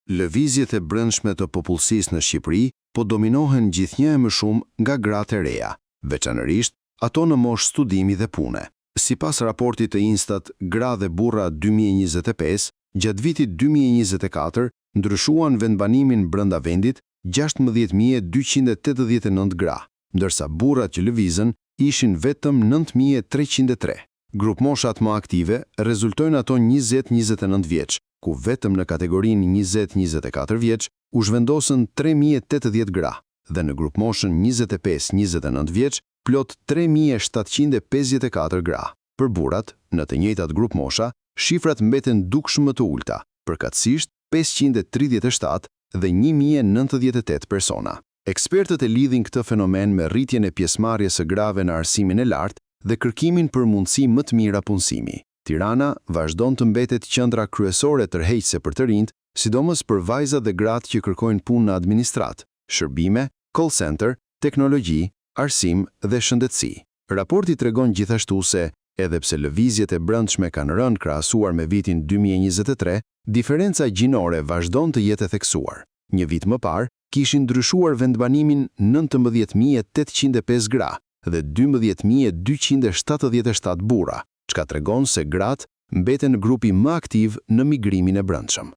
Lëvizjet e brendshme të popullsisë në Shqipëri po dominohen gjithnjë e më shumë nga gratë e reja, veçanërisht ato në moshë studimi dhe pune. Sipas raportit të Instat Gra dhe Burra 2025, gjatë vitit 2024 ndryshuan vendbanimin brenda vendit 16.289 gra, ndërsa burrat që lëvizën ishin vetëm 9.303. Grupmoshat më aktive rezultojnë ato 20-29 vjeç, ku vetëm në kategorinë 20-24 vjeç u zhvendosën 3.080 gra, dhe në grupmoshën 25-29 vjeç plot 3.754 gra. Për burrat, në të njëjtat grupmosha, shifrat mbeten dukshëm më të ulta, përkatësisht 537 dhe 1.098 persona. Ekspertët e lidhin këtë fenomen me rritjen e pjesëmarrjes së grave në arsimin e lartë dhe kërkimin për mundësi më të mira punësimi. Tirana vazhdon të mbetet qendra kryesore tërheqëse për të rinjt, sidomos për vajzat dhe gratë që kërkojnë punë në administratë, shërbime, call center, teknologji, arsim dhe shëndetësi. Raporti tregon gjithashtu se, edhe pse lëvizjet e brendshme kanë rënë krahasuar me vitin 2023, diferenca gjinore vazhdon të jetë e theksuar. Një vit më parë, kishin ndryshuar vendbanimin 19.805 gra dhe 12.277 burra, çka tregon se gratë mbeten grupi më aktiv në migrimin e brendshëm.